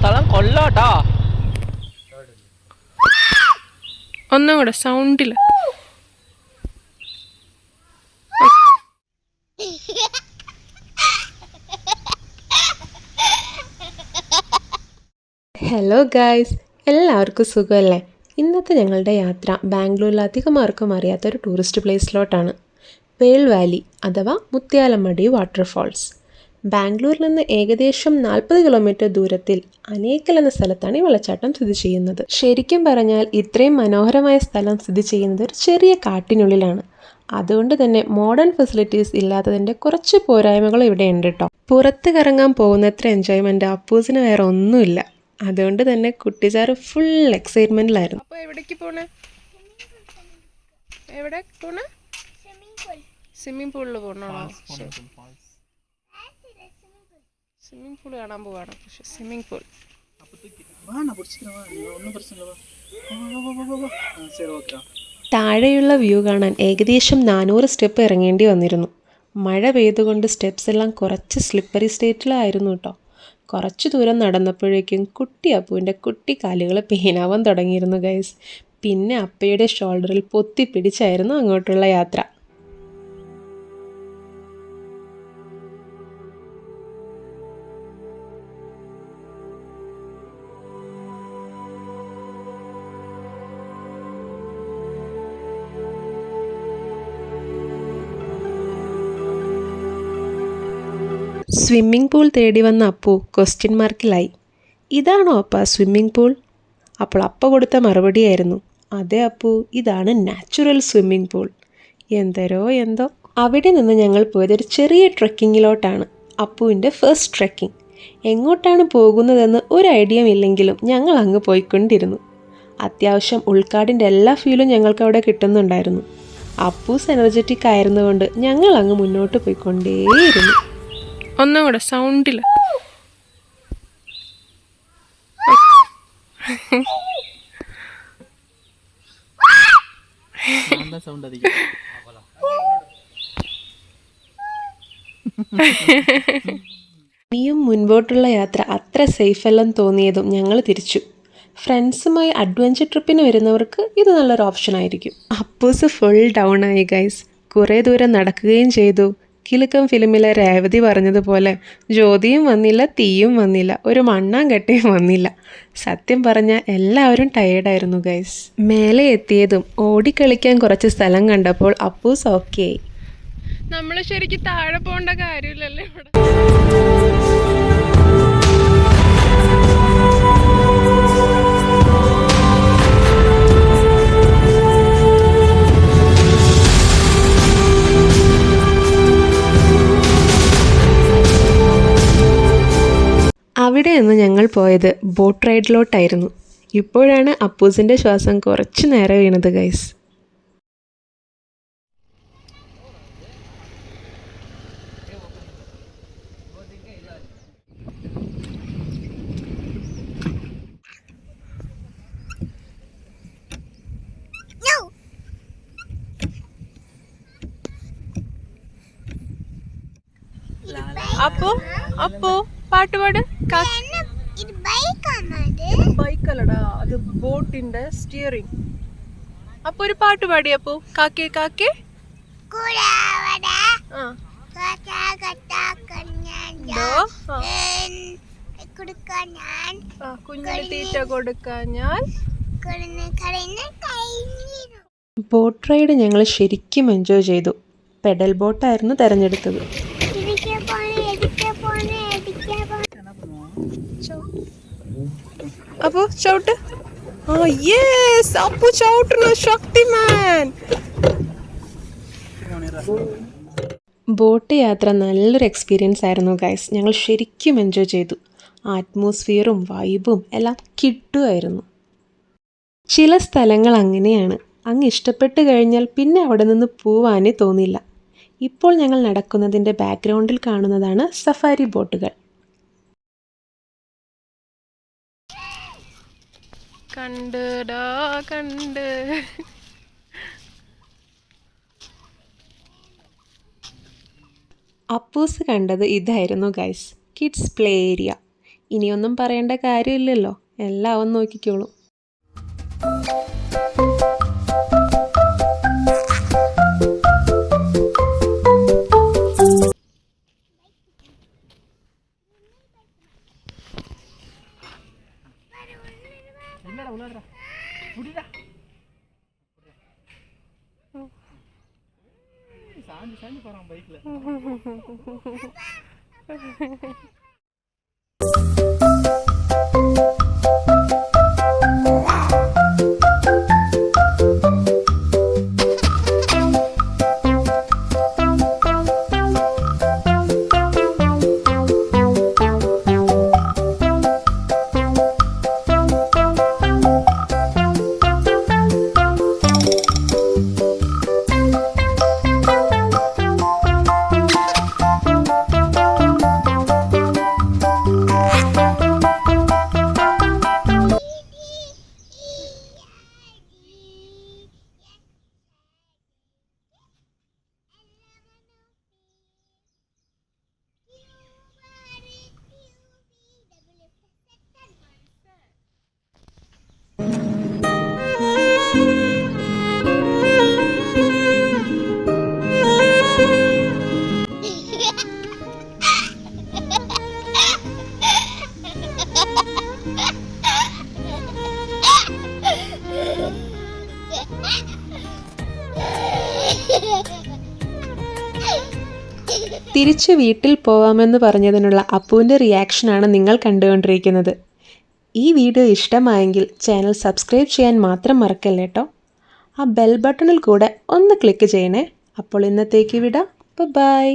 സ്ഥലം കൊള്ളാട്ടാ. ഒന്നും കൂടെ സൗണ്ടില്ല. ഹലോ ഗായ്സ്, എല്ലാവർക്കും സുഖമല്ലേ? ഇന്നത്തെ ഞങ്ങളുടെ യാത്ര ബാംഗ്ലൂരിൽ അധികം ആർക്കും അറിയാത്തൊരു ടൂറിസ്റ്റ് പ്ലേസിലോട്ടാണ്. പേൾ വാലി അഥവാ മുത്യാലമടി വാട്ടർഫാൾസ്. ബാംഗ്ലൂരിൽ നിന്ന് ഏകദേശം 40 കിലോമീറ്റർ ദൂരത്തിൽ അനേക്കൽ എന്ന സ്ഥലത്താണ് ഈ വെള്ളച്ചാട്ടം സ്ഥിതി ചെയ്യുന്നത്. ശരിക്കും പറഞ്ഞാൽ ഇത്രയും മനോഹരമായ സ്ഥലം സ്ഥിതി ചെയ്യുന്നത് ഒരു ചെറിയ കാട്ടിനുള്ളിലാണ്. അതുകൊണ്ട് തന്നെ മോഡേൺ ഫെസിലിറ്റീസ് ഇല്ലാത്തതിൻ്റെ കുറച്ച് പോരായ്മകൾ ഇവിടെ ഉണ്ട് കേട്ടോ. പുറത്ത് കറങ്ങാൻ പോകുന്നത്ര എൻജോയ്മെൻറ്റ് അപ്പൂസിന് വേറെ ഒന്നുമില്ല. അതുകൊണ്ട് തന്നെ കുട്ടിച്ചാറ് ഫുൾ എക്സൈറ്റ്മെൻറ്റിലായിരുന്നു. അപ്പോൾ എവിടേക്ക് പോണേ? എവിടെ പോണേ? സ്വിമ്മിംഗ് പൂളിൽ പോകണോ? സ്വിമ്മിംഗ് പൂൾ കാണാൻ പോവാണ്. പക്ഷെ സ്വിമ്മിംഗ് പൂൾ താഴെയുള്ള വ്യൂ കാണാൻ ഏകദേശം 400 സ്റ്റെപ്പ് ഇറങ്ങേണ്ടി വന്നിരുന്നു. മഴ പെയ്തുകൊണ്ട് സ്റ്റെപ്സ് എല്ലാം കുറച്ച് സ്ലിപ്പറി സ്റ്റേറ്റിലായിരുന്നു കേട്ടോ. കുറച്ച് ദൂരം നടന്നപ്പോഴേക്കും കുട്ടി അപ്പുവിൻ്റെ കുട്ടി കാലുകൾ പെയിനാവാൻ തുടങ്ങിയിരുന്നു ഗൈസ്. പിന്നെ അപ്പയുടെ ഷോൾഡറിൽ പൊത്തി പിടിച്ചായിരുന്നു അങ്ങോട്ടുള്ള യാത്ര. സ്വിമ്മിംഗ് പൂൾ തേടി വന്ന അപ്പു ക്വസ്റ്റ്യൻ മാർക്കിലായി. ഇതാണോ അപ്പ സ്വിമ്മിംഗ് പൂൾ? അപ്പോൾ അപ്പ കൊടുത്ത മറുപടിയായിരുന്നു, അതെ അപ്പു, ഇതാണ് നാച്ചുറൽ സ്വിമ്മിംഗ് പൂൾ. എന്തോ. അവിടെ നിന്ന് ഞങ്ങൾ പോയത് ഒരു ചെറിയ ട്രെക്കിങ്ങിലോട്ടാണ്. അപ്പുവിൻ്റെ ഫസ്റ്റ് ട്രെക്കിംഗ്. എങ്ങോട്ടാണ് പോകുന്നതെന്ന് ഒരു ഐഡിയ ഇല്ലെങ്കിലും ഞങ്ങൾ അങ്ങ് പോയിക്കൊണ്ടിരുന്നു. അത്യാവശ്യം ഉൾക്കാടിൻ്റെ എല്ലാ ഫീലും ഞങ്ങൾക്ക് അവിടെ കിട്ടുന്നുണ്ടായിരുന്നു. അപ്പൂസ് എനർജറ്റിക് ആയിരുന്നുകൊണ്ട് ഞങ്ങൾ അങ്ങ് മുന്നോട്ട് പോയിക്കൊണ്ടേയിരുന്നു. ഒന്നും കൂടെ സൗണ്ടില്ല. ഇനിയും മുൻപോട്ടുള്ള യാത്ര അത്ര സേഫ് അല്ലെന്ന് തോന്നിയതും ഞങ്ങൾ തിരിച്ചു. ഫ്രണ്ട്സുമായി അഡ്വഞ്ചർ ട്രിപ്പിന് വരുന്നവർക്ക് ഇത് നല്ലൊരു ഓപ്ഷൻ ആയിരിക്കും. അപ്പൂസ് ഫുൾ ഡൗൺ ആയി ഗൈസ്. കുറേ ദൂരം നടക്കുകയും ചെയ്തു. കിലുക്കം ഫിലിമിലെ രേവതി പറഞ്ഞതുപോലെ ജ്യോതിയും വന്നില്ല, തീയും വന്നില്ല, ഒരു മണ്ണാങ്കട്ടയും വന്നില്ല. സത്യം പറഞ്ഞാൽ എല്ലാവരും ടയേർഡായിരുന്നു ഗൈസ്. മേലെ എത്തിയതും ഓടിക്കളിക്കാൻ കുറച്ച് സ്ഥലം കണ്ടപ്പോൾ അപ്പൂസ് ഓക്കെ ആയി. നമ്മൾ ശരിക്കും താഴെ പോകേണ്ട കാര്യമില്ലല്ലേ ഇവിടെ. അവിടെ നിന്ന് ഞങ്ങൾ പോയത് ബോട്ട് റൈഡിലോട്ടായിരുന്നു. ഇപ്പോഴാണ് അപ്പൂസിൻ്റെ ശ്വാസം കുറച്ച് നേരെ വീണത് ഗൈസ്. അപ്പോ പാട്ടുപാട്. ബൈക്കല്ലടാ, അത് ബോട്ടിന്റെ സ്റ്റിയറിംഗ്. അപ്പൊ ഒരു പാട്ട് പാടി അപ്പോ. കാക്കേ കാക്കേ കുഞ്ഞിന് തീറ്റ കൊടുക്കാൻ ഞാൻ. ബോട്ട് റൈഡ് ഞങ്ങൾ ശരിക്കും എൻജോയ് ചെയ്തു. പെഡൽ ബോട്ടായിരുന്നു തിരഞ്ഞെടുത്തത്. അപ്പോ ചവിട്ട്. അപ്പു ചവിട്ടുന്നു, ശക്തിമാൻ. ബോട്ട് യാത്ര നല്ലൊരു എക്സ്പീരിയൻസ് ആയിരുന്നു ഗൈസ്. ഞങ്ങൾ ശരിക്കും എൻജോയ് ചെയ്തു. അറ്റ്മോസ്ഫിയറും വൈബും എല്ലാം കിട്ടുമായിരുന്നു. ചില സ്ഥലങ്ങൾ അങ്ങനെയാണ്, അങ്ങ് ഇഷ്ടപ്പെട്ട് കഴിഞ്ഞാൽ പിന്നെ അവിടെ നിന്ന് പോവാനേ തോന്നില്ല. ഇപ്പോൾ ഞങ്ങൾ നടക്കുന്നതിൻ്റെ ബാക്ക്ഗ്രൗണ്ടിൽ കാണുന്നതാണ് സഫാരി ബോട്ടുകൾ. കണ്ട് അപ്പൂസ് കണ്ടത് ഇതായിരുന്നു ഗൈസ്, കിഡ്സ് പ്ലേ ഏരിയ. ഇനിയൊന്നും പറയേണ്ട കാര്യമില്ലല്ലോ, എല്ലാം അവൻ നോക്കിക്കോളും. തിരിച്ച് വീട്ടിൽ പോവാമെന്ന് പറഞ്ഞതിനുള്ള അപ്പുവിൻ്റെ റിയാക്ഷനാണ് നിങ്ങൾ കണ്ടുകൊണ്ടിരിക്കുന്നത്. ഈ വീഡിയോ ഇഷ്ടമായെങ്കിൽ ചാനൽ സബ്സ്ക്രൈബ് ചെയ്യാൻ മാത്രം മറക്കല്ലേ കേട്ടോ. ആ ബെൽ ബട്ടണിൽ കൂടെ ഒന്ന് ക്ലിക്ക് ചെയ്യണേ. അപ്പോൾ ഇന്നത്തേക്ക് വിടാം. ബൈ.